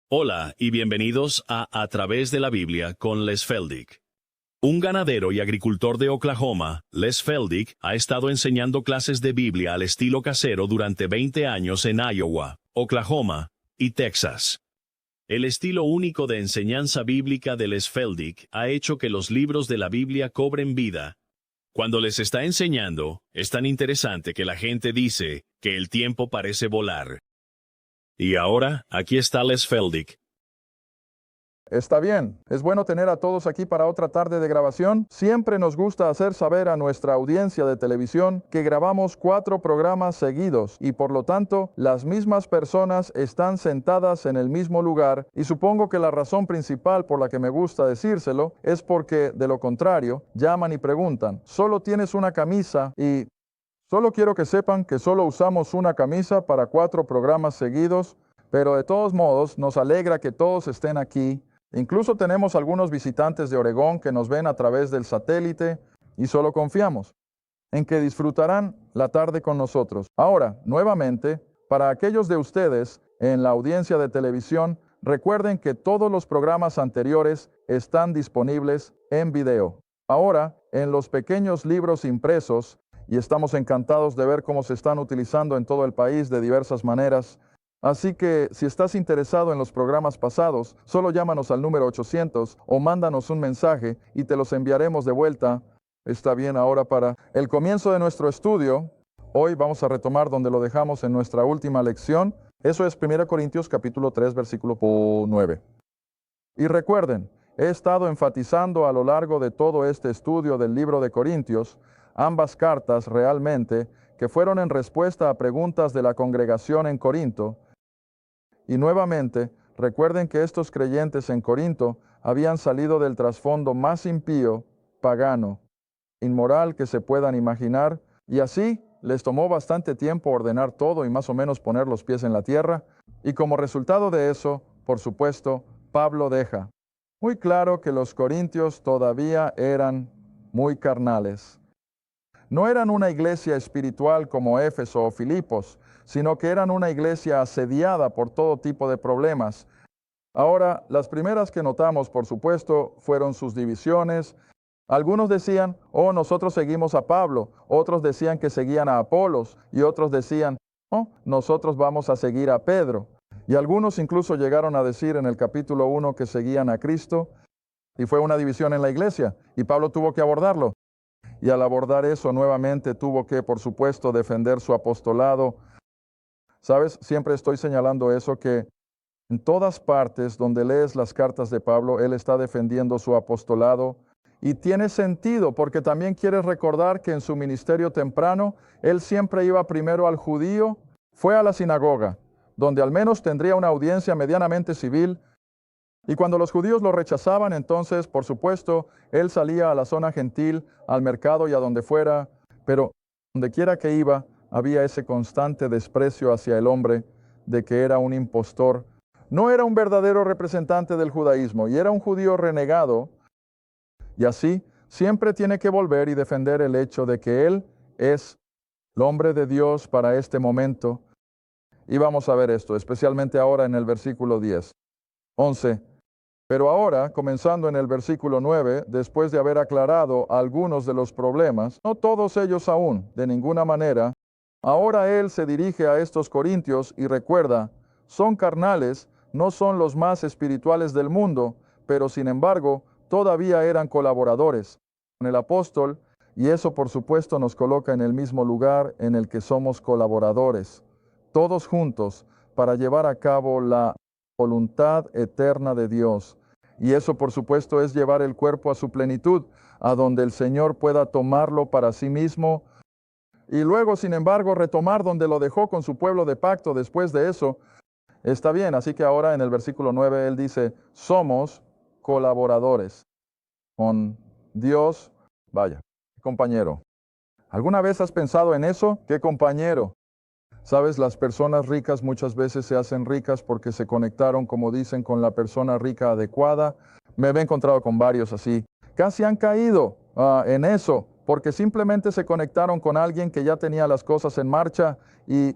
Hola y bienvenidos a Través de la Biblia con Les Feldick. Un ganadero y agricultor de Oklahoma, Les Feldick ha estado enseñando clases de Biblia al estilo casero durante 20 años en Iowa, Oklahoma y Texas. El estilo único de enseñanza bíblica de Les Feldick ha hecho que los libros de la Biblia cobren vida. Cuando les está enseñando, es tan interesante que la gente dice que el tiempo parece volar. Y ahora, aquí está Les Feldick. Está bien, es bueno tener a todos aquí para otra tarde de grabación. Siempre nos gusta hacer saber a nuestra audiencia de televisión que grabamos 4 programas seguidos y por lo tanto las mismas personas están sentadas en el mismo lugar y supongo que la razón principal por la que me gusta decírselo es porque de lo contrario llaman y preguntan, ¿solo tienes una camisa? Y solo quiero que sepan que solo usamos una camisa para 4 programas seguidos, pero de todos modos nos alegra que todos estén aquí. Incluso tenemos algunos visitantes de Oregón que nos ven a través del satélite y solo confiamos en que disfrutarán la tarde con nosotros. Ahora, nuevamente, para aquellos de ustedes en la audiencia de televisión, recuerden que todos los programas anteriores están disponibles en video. Ahora, en los pequeños libros impresos, y estamos encantados de ver cómo se están utilizando en todo el país de diversas maneras. Así que si estás interesado en los programas pasados, solo llámanos al número 800 o mándanos un mensaje y te los enviaremos de vuelta. Está bien, ahora para el comienzo de nuestro estudio, hoy vamos a retomar donde lo dejamos en nuestra última lección. Eso es 1 Corintios capítulo 3, versículo 9. Y recuerden, he estado enfatizando a lo largo de todo este estudio del libro de Corintios, ambas cartas realmente, que fueron en respuesta a preguntas de la congregación en Corinto. Y nuevamente, recuerden que estos creyentes en Corinto habían salido del trasfondo más impío, pagano, inmoral que se puedan imaginar, y así les tomó bastante tiempo ordenar todo y más o menos poner los pies en la tierra, y como resultado de eso, por supuesto, Pablo deja muy claro que los corintios todavía eran muy carnales. No eran una iglesia espiritual como Éfeso o Filipos, sino que eran una iglesia asediada por todo tipo de problemas. Ahora, las primeras que notamos, por supuesto, fueron sus divisiones. Algunos decían, oh, nosotros seguimos a Pablo, otros decían que seguían a Apolos, y otros decían, oh, nosotros vamos a seguir a Pedro. Y algunos incluso llegaron a decir en el capítulo 1 que seguían a Cristo, y fue una división en la iglesia, y Pablo tuvo que abordarlo. Y al abordar eso nuevamente tuvo que, por supuesto, defender su apostolado. ¿Sabes? Siempre estoy señalando eso, que en todas partes donde lees las cartas de Pablo, él está defendiendo su apostolado. Y tiene sentido, porque también quieres recordar que en su ministerio temprano, él siempre iba primero al judío, fue a la sinagoga, donde al menos tendría una audiencia medianamente civil. Y cuando los judíos lo rechazaban, entonces, por supuesto, él salía a la zona gentil, al mercado y a donde fuera, pero donde quiera que iba, había ese constante desprecio hacia el hombre, de que era un impostor. No era un verdadero representante del judaísmo, y era un judío renegado, y así siempre tiene que volver y defender el hecho de que él es el hombre de Dios para este momento. Y vamos a ver esto, especialmente ahora en el versículo 10. 11. Pero ahora, comenzando en el versículo 9, después de haber aclarado algunos de los problemas, no todos ellos aún, de ninguna manera, ahora él se dirige a estos corintios y recuerda, son carnales, no son los más espirituales del mundo, pero sin embargo, todavía eran colaboradores con el apóstol, y eso por supuesto nos coloca en el mismo lugar en el que somos colaboradores, todos juntos, para llevar a cabo la voluntad eterna de Dios. Y eso, por supuesto, es llevar el cuerpo a su plenitud, a donde el Señor pueda tomarlo para sí mismo, y luego, sin embargo, retomar donde lo dejó con su pueblo de pacto después de eso. Está bien, así que ahora en el versículo 9 él dice, somos colaboradores con Dios. Vaya, compañero. ¿Alguna vez has pensado en eso? ¿Qué compañero? Sabes, las personas ricas muchas veces se hacen ricas porque se conectaron, como dicen, con la persona rica adecuada. Me he encontrado con varios así. Casi han caído en eso, porque simplemente se conectaron con alguien que ya tenía las cosas en marcha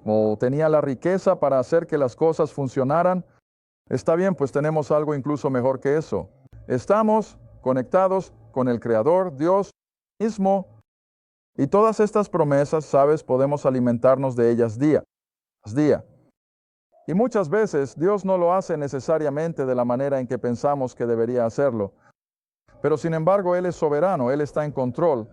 o tenía la riqueza para hacer que las cosas funcionaran. Está bien, pues tenemos algo incluso mejor que eso. Estamos conectados con el Creador, Dios mismo, y todas estas promesas, sabes, podemos alimentarnos de ellas día tras día. Y muchas veces Dios no lo hace necesariamente de la manera en que pensamos que debería hacerlo. Pero sin embargo, Él es soberano, Él está en control.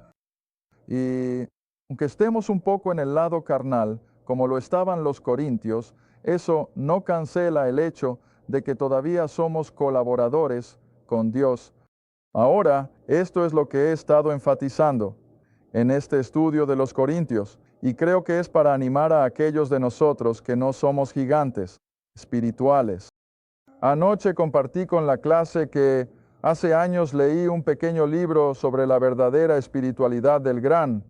Y aunque estemos un poco en el lado carnal, como lo estaban los corintios, eso no cancela el hecho de que todavía somos colaboradores con Dios. Ahora, esto es lo que he estado enfatizando en este estudio de los corintios, y creo que es para animar a aquellos de nosotros que no somos gigantes espirituales. Anoche compartí con la clase que hace años leí un pequeño libro sobre la verdadera espiritualidad del gran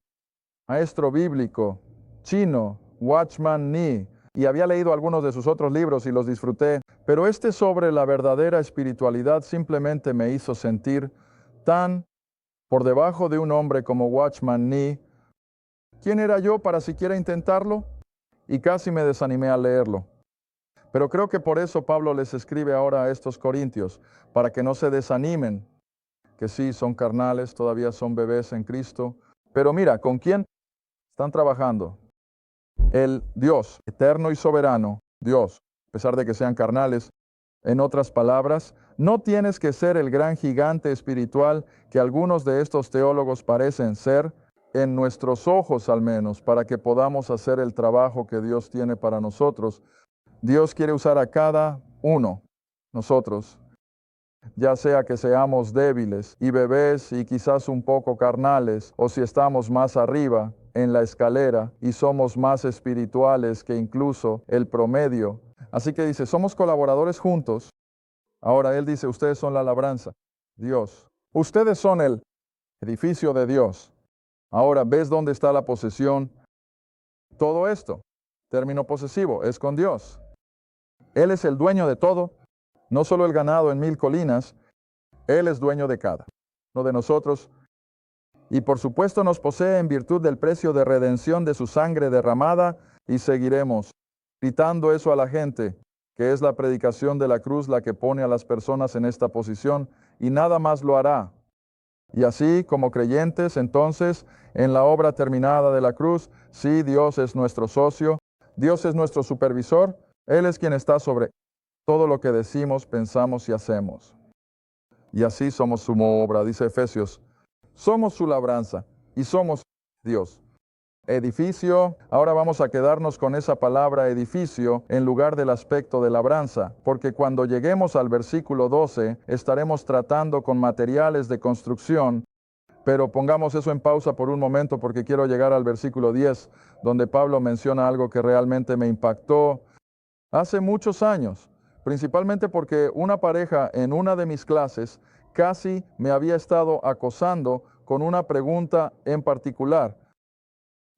maestro bíblico chino, Watchman Nee, y había leído algunos de sus otros libros y los disfruté, pero este sobre la verdadera espiritualidad simplemente me hizo sentir tan por debajo de un hombre como Watchman Nee. ¿Quién era yo para siquiera intentarlo? Y casi me desanimé al leerlo. Pero creo que por eso Pablo les escribe ahora a estos corintios, para que no se desanimen, que sí, son carnales, todavía son bebés en Cristo. Pero mira, ¿con quién están trabajando? El Dios, eterno y soberano, Dios, a pesar de que sean carnales. En otras palabras, no tienes que ser el gran gigante espiritual que algunos de estos teólogos parecen ser, en nuestros ojos al menos, para que podamos hacer el trabajo que Dios tiene para nosotros. Dios quiere usar a cada uno, nosotros, ya sea que seamos débiles y bebés y quizás un poco carnales, o si estamos más arriba en la escalera y somos más espirituales que incluso el promedio. Así que dice, somos colaboradores juntos. Ahora él dice, ustedes son la labranza, Dios. Ustedes son el edificio de Dios. Ahora, ¿ves dónde está la posesión? Todo esto, término posesivo, es con Dios. Él es el dueño de todo, no solo el ganado en 1000 colinas, Él es dueño de cada uno de nosotros. Y por supuesto nos posee en virtud del precio de redención de su sangre derramada, y seguiremos gritando eso a la gente, que es la predicación de la cruz la que pone a las personas en esta posición, y nada más lo hará. Y así, como creyentes, entonces, en la obra terminada de la cruz, sí, Dios es nuestro socio, Dios es nuestro supervisor, Él es quien está sobre todo lo que decimos, pensamos y hacemos. Y así somos su obra, dice Efesios. Somos su labranza y somos Dios. Edificio, ahora vamos a quedarnos con esa palabra edificio en lugar del aspecto de labranza, porque cuando lleguemos al versículo 12 estaremos tratando con materiales de construcción, pero pongamos eso en pausa por un momento porque quiero llegar al versículo 10, donde Pablo menciona algo que realmente me impactó hace muchos años, principalmente porque una pareja en una de mis clases casi me había estado acosando con una pregunta en particular.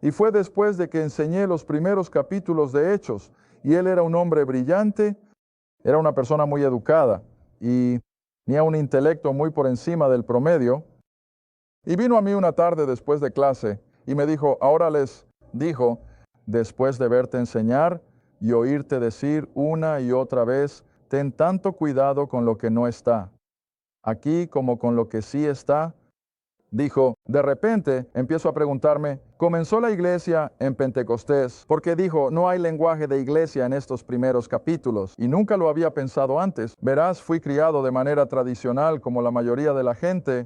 Y fue después de que enseñé los primeros capítulos de Hechos, y él era un hombre brillante, era una persona muy educada, y tenía un intelecto muy por encima del promedio. Y vino a mí una tarde después de clase, y me dijo, ahora les dijo, después de verte enseñar y oírte decir una y otra vez, ten tanto cuidado con lo que no está, aquí como con lo que sí está. Dijo, de repente empiezo a preguntarme, ¿comenzó la iglesia en Pentecostés? Porque dijo, no hay lenguaje de iglesia en estos primeros capítulos, y nunca lo había pensado antes. Verás, fui criado de manera tradicional como la mayoría de la gente.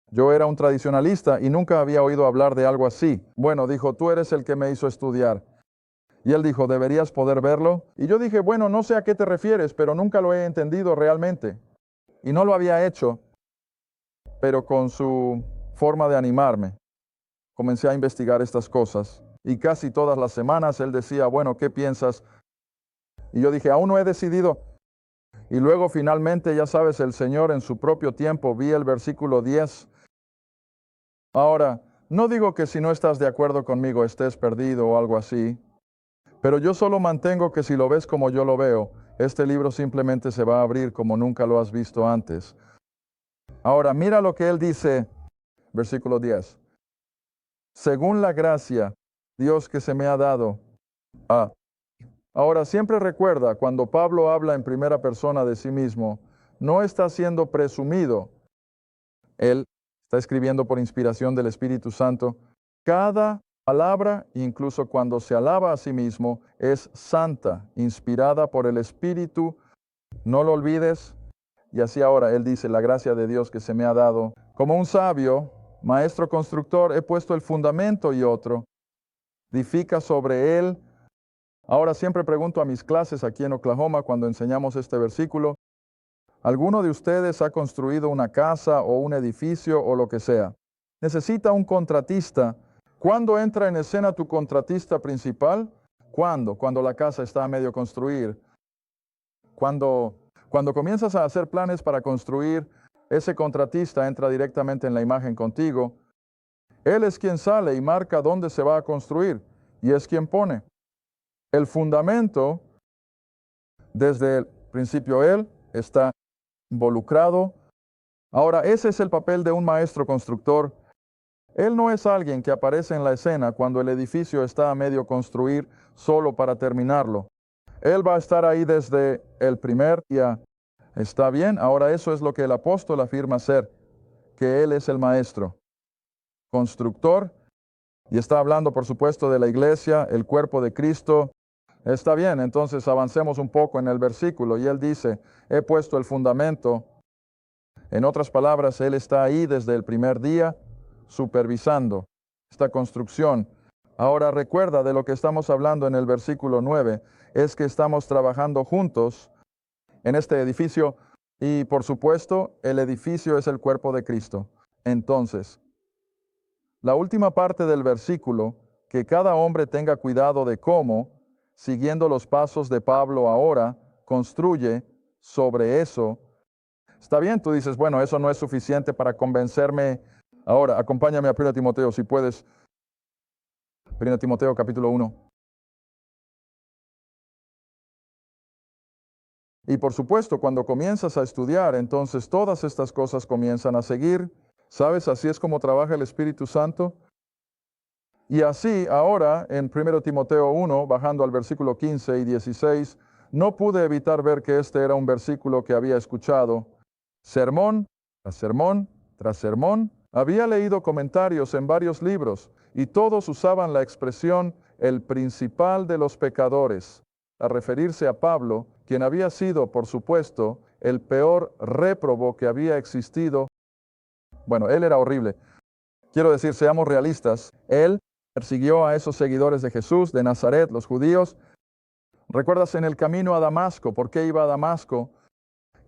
Yo era un tradicionalista y nunca había oído hablar de algo así. Bueno, dijo, tú eres el que me hizo estudiar. Y él dijo, ¿deberías poder verlo? Y yo dije, bueno, no sé a qué te refieres, pero nunca lo he entendido realmente. Y no lo había hecho, pero con su forma de animarme, comencé a investigar estas cosas. Y casi todas las semanas él decía, bueno, ¿qué piensas? Y yo dije, aún no he decidido. Y luego finalmente, ya sabes, el Señor en su propio tiempo, vi el versículo 10. Ahora, no digo que si no estás de acuerdo conmigo estés perdido o algo así, pero yo solo mantengo que si lo ves como yo lo veo, este libro simplemente se va a abrir como nunca lo has visto antes. Ahora, mira lo que él dice, versículo 10. Según la gracia, Dios que se me ha dado a Ahora, siempre recuerda, cuando Pablo habla en primera persona de sí mismo, no está siendo presumido. Él está escribiendo por inspiración del Espíritu Santo. Cada palabra, incluso cuando se alaba a sí mismo, es santa, inspirada por el Espíritu. No lo olvides. Y así ahora él dice, la gracia de Dios que se me ha dado. Como un sabio, maestro constructor, he puesto el fundamento y otro edifica sobre él. Ahora siempre pregunto a mis clases aquí en Oklahoma cuando enseñamos este versículo, ¿alguno de ustedes ha construido una casa o un edificio o lo que sea? Necesita un contratista. ¿Cuándo entra en escena tu contratista principal? ¿Cuándo? Cuando la casa está a medio construir. Cuando comienzas a hacer planes para construir, ese contratista entra directamente en la imagen contigo. Él es quien sale y marca dónde se va a construir y es quien pone el fundamento. Desde el principio él está involucrado. Ahora, ese es el papel de un maestro constructor. Él no es alguien que aparece en la escena cuando el edificio está a medio construir solo para terminarlo. Él va a estar ahí desde el primer día. ¿Está bien? Ahora eso es lo que el apóstol afirma ser, que él es el maestro, constructor, y está hablando, por supuesto, de la iglesia, el cuerpo de Cristo. Está bien, entonces avancemos un poco en el versículo, y él dice, he puesto el fundamento. En otras palabras, él está ahí desde el primer día, supervisando esta construcción. Ahora recuerda de lo que estamos hablando en el versículo 9, es que estamos trabajando juntos en este edificio y por supuesto el edificio es el cuerpo de Cristo. Entonces, la última parte del versículo, que cada hombre tenga cuidado de cómo, siguiendo los pasos de Pablo ahora, construye sobre eso. Está bien, tú dices, bueno, eso no es suficiente para convencerme. Ahora, acompáñame a 1 Timoteo, si puedes. 1 Timoteo capítulo 1. Y por supuesto, cuando comienzas a estudiar, entonces todas estas cosas comienzan a seguir. ¿Sabes? Así es como trabaja el Espíritu Santo. Y así, ahora, en 1 Timoteo 1, bajando al versículo 15 y 16, no pude evitar ver que este era un versículo que había escuchado. Sermón tras sermón tras sermón. Había leído comentarios en varios libros y todos usaban la expresión el principal de los pecadores, a referirse a Pablo, quien había sido, por supuesto, el peor réprobo que había existido. Bueno, él era horrible. Quiero decir, seamos realistas. Él persiguió a esos seguidores de Jesús, de Nazaret, los judíos. ¿Recuerdas en el camino a Damasco? ¿Por qué iba a Damasco?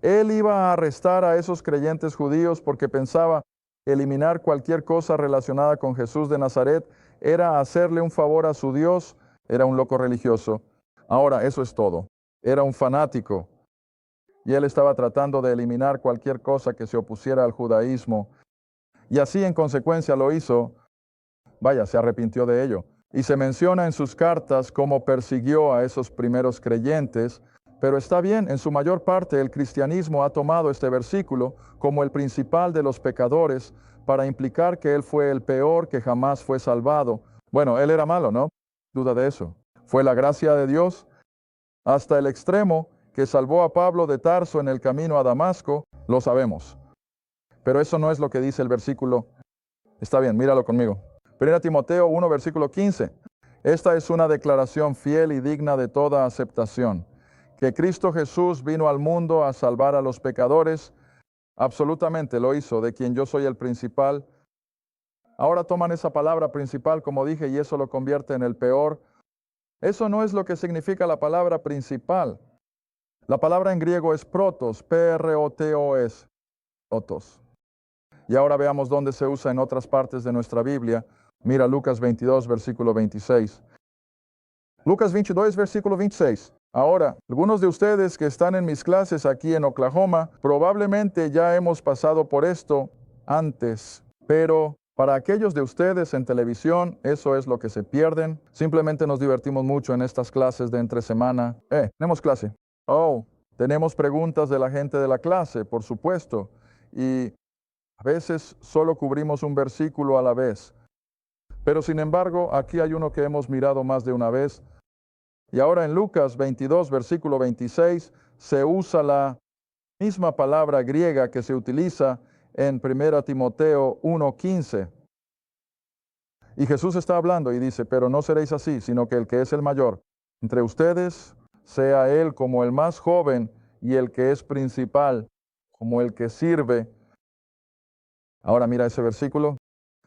Él iba a arrestar a esos creyentes judíos porque pensaba eliminar cualquier cosa relacionada con Jesús de Nazaret era hacerle un favor a su Dios. Era un loco religioso. Ahora, eso es todo. Era un fanático. Y él estaba tratando de eliminar cualquier cosa que se opusiera al judaísmo. Y así en consecuencia lo hizo. Vaya, se arrepintió de ello. Y se menciona en sus cartas cómo persiguió a esos primeros creyentes. Pero está bien, en su mayor parte el cristianismo ha tomado este versículo como el principal de los pecadores para implicar que él fue el peor que jamás fue salvado. Bueno, él era malo, ¿no? Duda de eso. Fue la gracia de Dios hasta el extremo que salvó a Pablo de Tarso en el camino a Damasco, lo sabemos. Pero eso no es lo que dice el versículo. Está bien, míralo conmigo. 1 Timoteo 1, versículo 15. Esta es una declaración fiel y digna de toda aceptación. Que Cristo Jesús vino al mundo a salvar a los pecadores, absolutamente lo hizo, de quien yo soy el principal. Ahora toman esa palabra principal, como dije, y eso lo convierte en el peor. Eso no es lo que significa la palabra principal. La palabra en griego es protos, P-R-O-T-O-S, protos. Y ahora veamos dónde se usa en otras partes de nuestra Biblia. Mira Lucas 22, versículo 26. Lucas 22, versículo 26. Ahora, algunos de ustedes que están en mis clases aquí en Oklahoma, probablemente ya hemos pasado por esto antes, pero para aquellos de ustedes en televisión, eso es lo que se pierden. Simplemente nos divertimos mucho en estas clases de entre semana. Tenemos clase. Oh, tenemos preguntas de la gente de la clase, por supuesto. Y a veces solo cubrimos un versículo a la vez. Pero sin embargo, aquí hay uno que hemos mirado más de una vez. Y ahora en Lucas 22, versículo 26, se usa la misma palabra griega que se utiliza en 1 Timoteo 1:15. Y Jesús está hablando y dice, pero no seréis así, sino que el que es el mayor entre ustedes, sea él como el más joven y el que es principal, como el que sirve. Ahora mira ese versículo.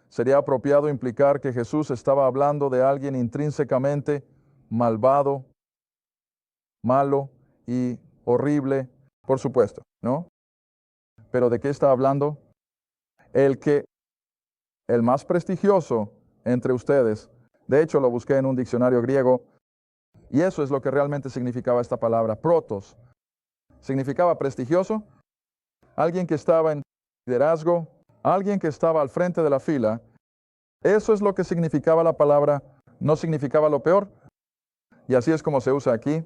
Sería apropiado implicar que Jesús estaba hablando de alguien intrínsecamente malvado, malo y horrible, por supuesto, ¿no? Pero ¿de qué está hablando? El más prestigioso entre ustedes. De hecho, lo busqué en un diccionario griego y eso es lo que realmente significaba esta palabra, protos. Significaba prestigioso, alguien que estaba en liderazgo, alguien que estaba al frente de la fila. Eso es lo que significaba la palabra, no significaba lo peor. Y así es como se usa aquí.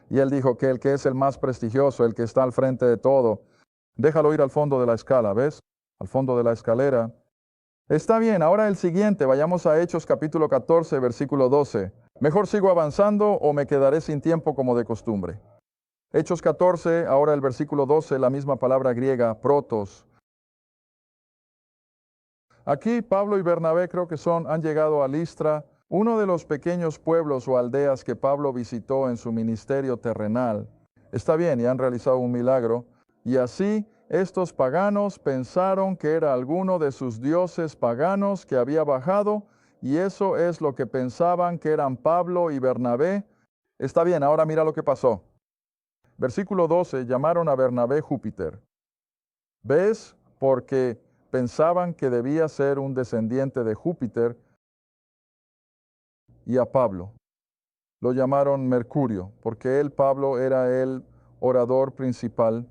Y él dijo que el que es el más prestigioso, el que está al frente de todo, déjalo ir al fondo de la escala, ¿ves? Al fondo de la escalera. Está bien, ahora el siguiente, vayamos a Hechos capítulo 14, versículo 12. Mejor sigo avanzando o me quedaré sin tiempo como de costumbre. Hechos 14, ahora el versículo 12, la misma palabra griega, protos. Aquí Pablo y Bernabé creo que han llegado a Listra, uno de los pequeños pueblos o aldeas que Pablo visitó en su ministerio terrenal. Está bien, y han realizado un milagro. Y así estos paganos pensaron que era alguno de sus dioses paganos que había bajado, y eso es lo que pensaban que eran Pablo y Bernabé. Está bien, ahora mira lo que pasó. Versículo 12, llamaron a Bernabé Júpiter. ¿Ves? Porque pensaban que debía ser un descendiente de Júpiter, y a Pablo lo llamaron Mercurio, porque él, Pablo, era el orador principal.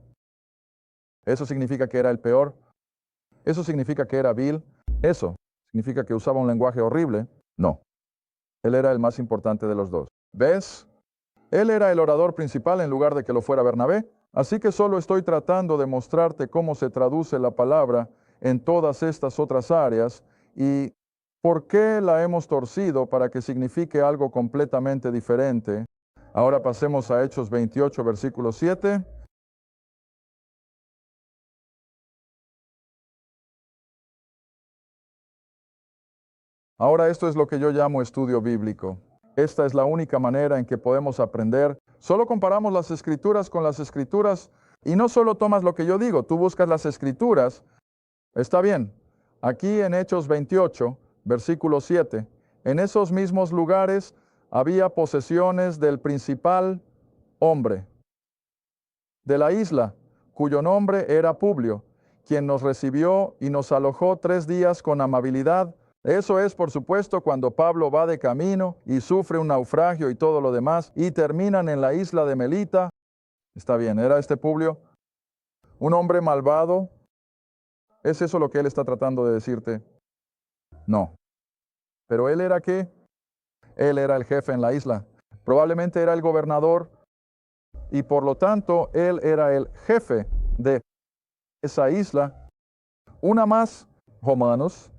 ¿Eso significa que era el peor? ¿Eso significa que era vil? ¿Eso significa que usaba un lenguaje horrible? No. Él era el más importante de los dos. ¿Ves? Él era el orador principal en lugar de que lo fuera Bernabé. Así que solo estoy tratando de mostrarte cómo se traduce la palabra en todas estas otras áreas y por qué la hemos torcido para que signifique algo completamente diferente. Ahora pasemos a Hechos 28, versículo 7. Ahora esto es lo que yo llamo estudio bíblico. Esta es la única manera en que podemos aprender. Solo comparamos las escrituras con las escrituras y no solo tomas lo que yo digo, tú buscas las escrituras. Está bien. Aquí en Hechos 28, versículo 7, en esos mismos lugares había posesiones del principal hombre de la isla, cuyo nombre era Publio, quien nos recibió y nos alojó 3 días con amabilidad. Eso es, por supuesto, cuando Pablo va de camino y sufre un naufragio y todo lo demás, y terminan en la isla de Melita. Está bien, ¿era este Publio un hombre malvado? ¿Es eso lo que él está tratando de decirte? No. ¿Pero él era qué? Él era el jefe en la isla. Probablemente era el gobernador y por lo tanto él era el jefe de esa isla. Una más, Romanos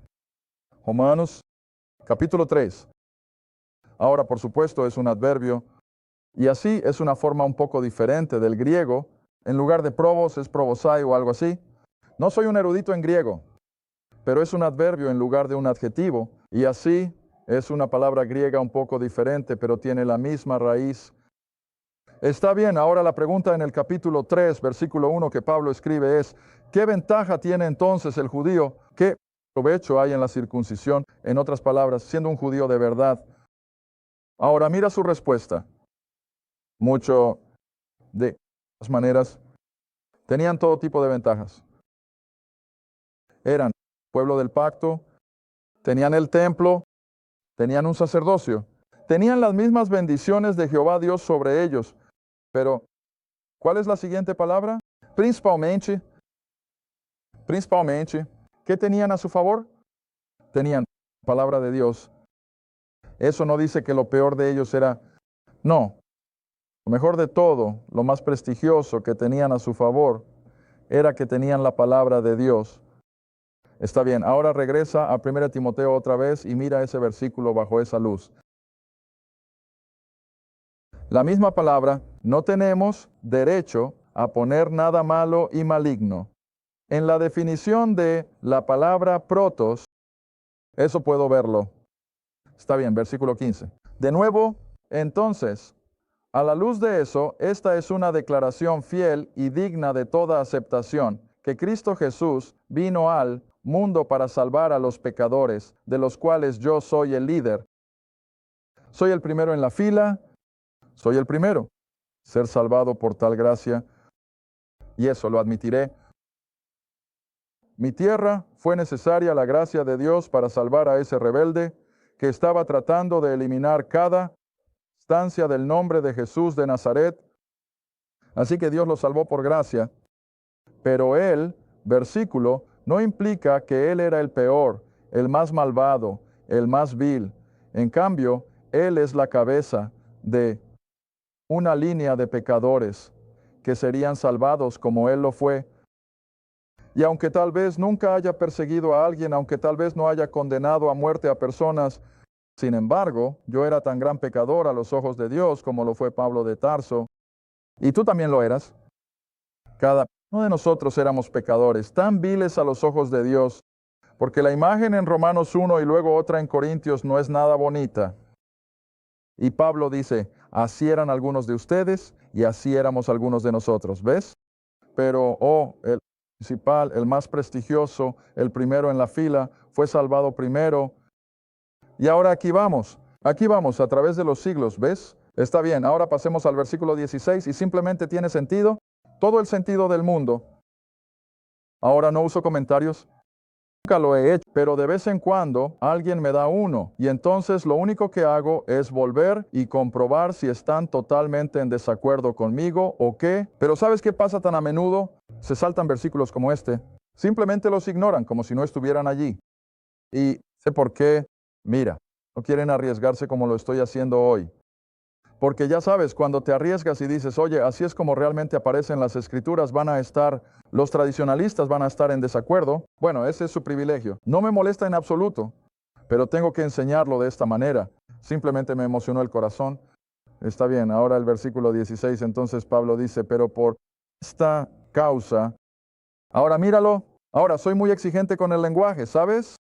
capítulo 3. Ahora, por supuesto, es un adverbio y así es una forma un poco diferente del griego. En lugar de probos es probosai o algo así. No soy un erudito en griego, pero es un adverbio en lugar de un adjetivo y así es una palabra griega un poco diferente, pero tiene la misma raíz. Está bien, ahora la pregunta en el capítulo 3, versículo 1 que Pablo escribe es, ¿qué ventaja tiene entonces el judío? ¿Qué provecho hay en la circuncisión? En otras palabras, siendo un judío de verdad. Ahora mira su respuesta. Mucho de las maneras tenían todo tipo de ventajas. Eran pueblo del pacto, tenían el templo, tenían un sacerdocio, tenían las mismas bendiciones de Jehová Dios sobre ellos. Pero, ¿cuál es la siguiente palabra? Principalmente, ¿qué tenían a su favor? Tenían palabra de Dios. Eso no dice que lo peor de ellos era, no. Lo mejor de todo, lo más prestigioso que tenían a su favor, era que tenían la palabra de Dios. Está bien, ahora regresa a 1 Timoteo otra vez y mira ese versículo bajo esa luz. La misma palabra, no tenemos derecho a poner nada malo y maligno. En la definición de la palabra protos, eso puedo verlo. Está bien, versículo 15. De nuevo, entonces, a la luz de eso, esta es una declaración fiel y digna de toda aceptación, que Cristo Jesús vino al mundo para salvar a los pecadores, de los cuales yo soy el líder. Soy el primero en la fila, soy el primero. Ser salvado por tal gracia, y eso lo admitiré. Mi tierra fue necesaria la gracia de Dios para salvar a ese rebelde que estaba tratando de eliminar cada instancia del nombre de Jesús de Nazaret. Así que Dios lo salvó por gracia. Pero él, versículo, no implica que él era el peor, el más malvado, el más vil. En cambio, él es la cabeza de una línea de pecadores que serían salvados como él lo fue. Y aunque tal vez nunca haya perseguido a alguien, aunque tal vez no haya condenado a muerte a personas, sin embargo, yo era tan gran pecador a los ojos de Dios como lo fue Pablo de Tarso. Y tú también lo eras. Cada uno de nosotros éramos pecadores, tan viles a los ojos de Dios, porque la imagen en Romanos 1 y luego otra en Corintios no es nada bonita. Y Pablo dice, así eran algunos de ustedes y así éramos algunos de nosotros, ¿ves? Pero, el principal, el más prestigioso, el primero en la fila, fue salvado primero. Y ahora aquí vamos a través de los siglos, ¿ves? Está bien, ahora pasemos al versículo 16 y simplemente tiene sentido, todo el sentido del mundo. Ahora no uso comentarios. Nunca lo he hecho, pero de vez en cuando alguien me da uno y entonces lo único que hago es volver y comprobar si están totalmente en desacuerdo conmigo o qué. Pero ¿sabes qué pasa tan a menudo? Se saltan versículos como este. Simplemente los ignoran como si no estuvieran allí. Y sé por qué. Mira, no quieren arriesgarse como lo estoy haciendo hoy. Porque ya sabes, cuando te arriesgas y dices, oye, así es como realmente aparecen las escrituras, los tradicionalistas van a estar en desacuerdo. Bueno, ese es su privilegio. No me molesta en absoluto, pero tengo que enseñarlo de esta manera. Simplemente me emocionó el corazón. Está bien, ahora el versículo 16, entonces Pablo dice, pero por esta causa, ahora míralo, ahora soy muy exigente con el lenguaje, ¿sabes?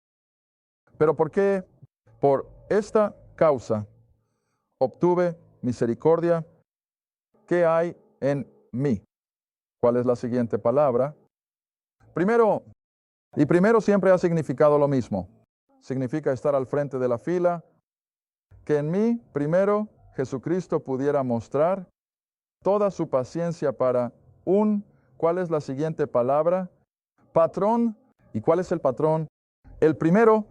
Pero ¿por qué? Por esta causa obtuve misericordia. ¿Qué hay en mí? ¿Cuál es la siguiente palabra? Primero siempre ha significado lo mismo. Significa estar al frente de la fila. Que en mí, primero, Jesucristo pudiera mostrar toda su paciencia para ¿cuál es la siguiente palabra? Patrón. ¿Y cuál es el patrón? El primero,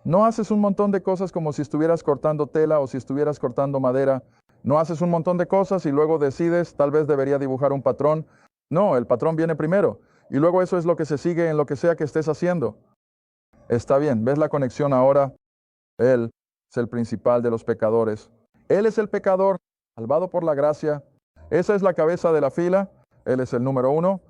no haces un montón de cosas como si estuvieras cortando tela o si estuvieras cortando madera. No haces un montón de cosas y luego decides, tal vez debería dibujar un patrón. No, el patrón viene primero. Y luego eso es lo que se sigue en lo que sea que estés haciendo. Está bien, ¿ves la conexión ahora? Él es el principal de los pecadores. Él es el pecador, salvado por la gracia. Esa es la cabeza de la fila. Él es el número 1.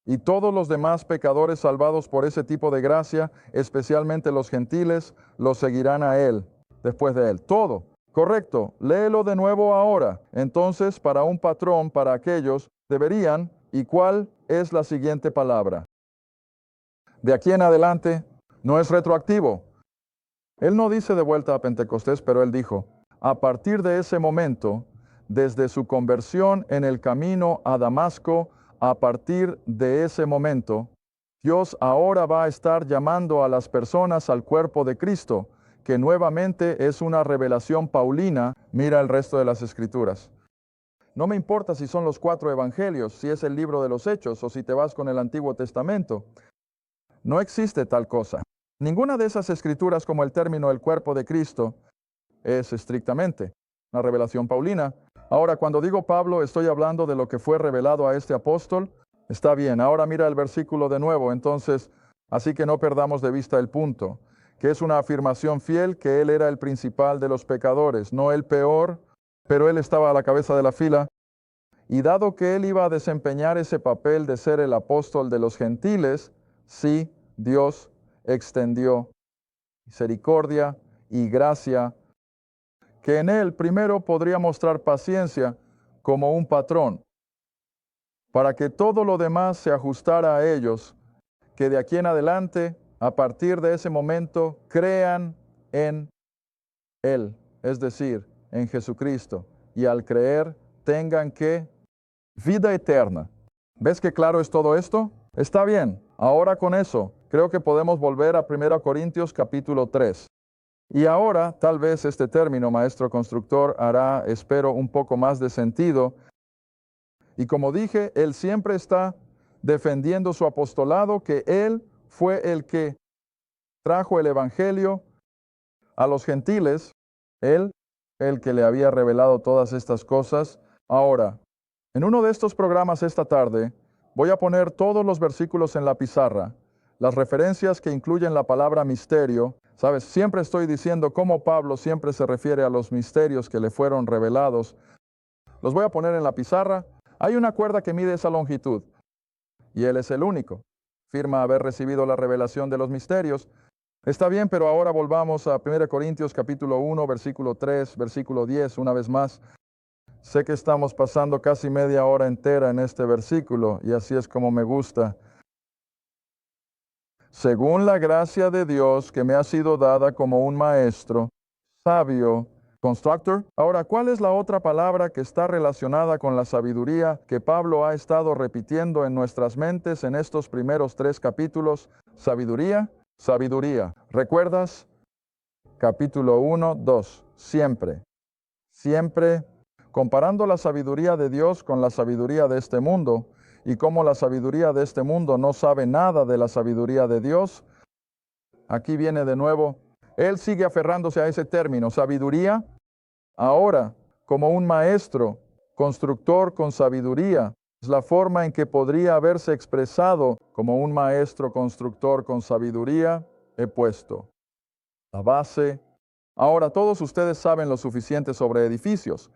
Y todos los demás pecadores salvados por ese tipo de gracia, especialmente los gentiles, los seguirán a él, después de él. Todo. Correcto. Léelo de nuevo ahora. Entonces, para un patrón, para aquellos, deberían, ¿y cuál es la siguiente palabra? De aquí en adelante, no es retroactivo. Él no dice de vuelta a Pentecostés, pero él dijo, a partir de ese momento, desde su conversión en el camino a Damasco, a partir de ese momento, Dios ahora va a estar llamando a las personas al cuerpo de Cristo, que nuevamente es una revelación paulina. Mira el resto de las escrituras. No me importa si son los 4 evangelios, si es el libro de los Hechos o si te vas con el Antiguo Testamento. No existe tal cosa. Ninguna de esas escrituras, como el término el cuerpo de Cristo, es estrictamente una revelación paulina. Ahora, cuando digo Pablo, estoy hablando de lo que fue revelado a este apóstol. Está bien, ahora mira el versículo de nuevo. Entonces, así que no perdamos de vista el punto, que es una afirmación fiel que él era el principal de los pecadores, no el peor, pero él estaba a la cabeza de la fila. Y dado que él iba a desempeñar ese papel de ser el apóstol de los gentiles, sí, Dios extendió misericordia y gracia que en él primero podría mostrar paciencia como un patrón, para que todo lo demás se ajustara a ellos, que de aquí en adelante, a partir de ese momento, crean en Él, es decir, en Jesucristo, y al creer tengan que vida eterna. ¿Ves qué claro es todo esto? Está bien, ahora con eso, creo que podemos volver a 1 Corintios capítulo 3. Y ahora, tal vez este término, maestro constructor, hará, espero, un poco más de sentido. Y como dije, él siempre está defendiendo su apostolado, que él fue el que trajo el evangelio a los gentiles, él, el que le había revelado todas estas cosas. Ahora, en uno de estos programas esta tarde, voy a poner todos los versículos en la pizarra, las referencias que incluyen la palabra misterio. Sabes, siempre estoy diciendo cómo Pablo siempre se refiere a los misterios que le fueron revelados. Los voy a poner en la pizarra. Hay una cuerda que mide esa longitud, y él es el único. Afirma haber recibido la revelación de los misterios. Está bien, pero ahora volvamos a 1 Corintios capítulo 1, versículo 3, versículo 10, una vez más. Sé que estamos pasando casi media hora entera en este versículo, y así es como me gusta. Según la gracia de Dios que me ha sido dada como un maestro, sabio, constructor. Ahora, ¿cuál es la otra palabra que está relacionada con la sabiduría que Pablo ha estado repitiendo en nuestras mentes en estos primeros 3 capítulos? Sabiduría, sabiduría. ¿Recuerdas? Capítulo 1, 2. Siempre, siempre, comparando la sabiduría de Dios con la sabiduría de este mundo, y cómo la sabiduría de este mundo no sabe nada de la sabiduría de Dios. Aquí viene de nuevo. Él sigue aferrándose a ese término, sabiduría. Ahora, como un maestro, constructor con sabiduría, es la forma en que podría haberse expresado como un maestro constructor con sabiduría, he puesto la base. Ahora, todos ustedes saben lo suficiente sobre edificios.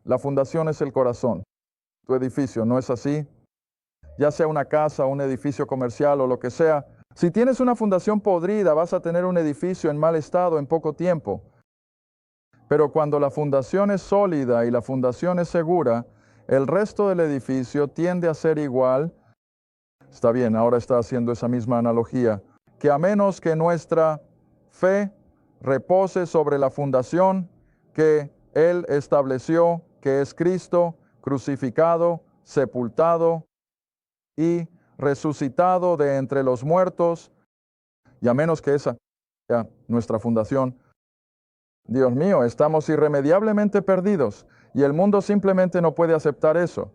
La fundación es el corazón. Tu edificio, ¿no es así? Ya sea una casa, un edificio comercial o lo que sea. Si tienes una fundación podrida, vas a tener un edificio en mal estado en poco tiempo. Pero cuando la fundación es sólida y la fundación es segura, el resto del edificio tiende a ser igual. Está bien, ahora está haciendo esa misma analogía. Que a menos que nuestra fe repose sobre la fundación que Él estableció, que es Cristo, crucificado, sepultado y resucitado de entre los muertos, y a menos que esa sea nuestra fundación, Dios mío, estamos irremediablemente perdidos, y el mundo simplemente no puede aceptar eso.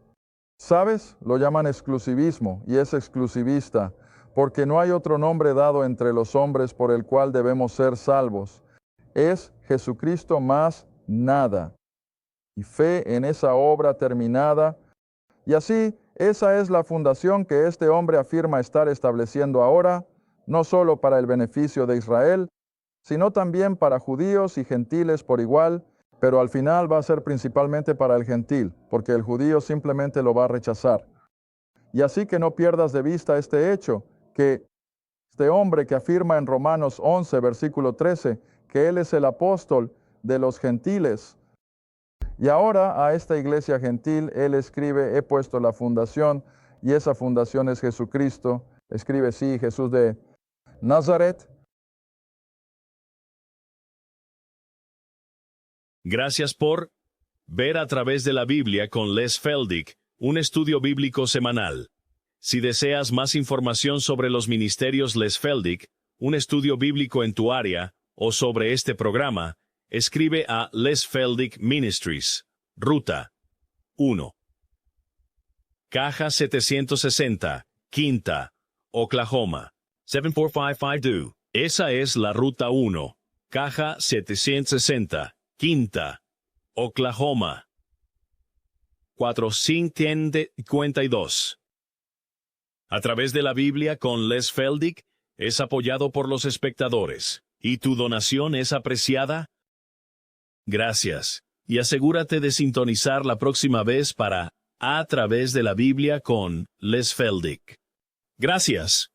¿Sabes? Lo llaman exclusivismo, y es exclusivista, porque no hay otro nombre dado entre los hombres por el cual debemos ser salvos. Es Jesucristo más nada. Y fe en esa obra terminada. Y así, esa es la fundación que este hombre afirma estar estableciendo ahora, no solo para el beneficio de Israel, sino también para judíos y gentiles por igual, pero al final va a ser principalmente para el gentil, porque el judío simplemente lo va a rechazar. Y así que no pierdas de vista este hecho, que este hombre que afirma en Romanos 11, versículo 13, que él es el apóstol de los gentiles. Y ahora a esta iglesia gentil él escribe, he puesto la fundación, y esa fundación es Jesucristo. Escribe, sí, Jesús de Nazaret. Gracias por ver a través de la Biblia con Les Feldick, un estudio bíblico semanal. Si deseas más información sobre los ministerios Les Feldick, un estudio bíblico en tu área, o sobre este programa, escribe a Les Feldick Ministries, Ruta 1. Caja 760, Quinta, Oklahoma, 74552. Esa es la Ruta 1, Caja 760, Quinta, Oklahoma, 4552. A través de la Biblia con Les Feldick es apoyado por los espectadores. ¿Y tu donación es apreciada? Gracias. Y asegúrate de sintonizar la próxima vez para A través de la Biblia con Les Feldick. Gracias.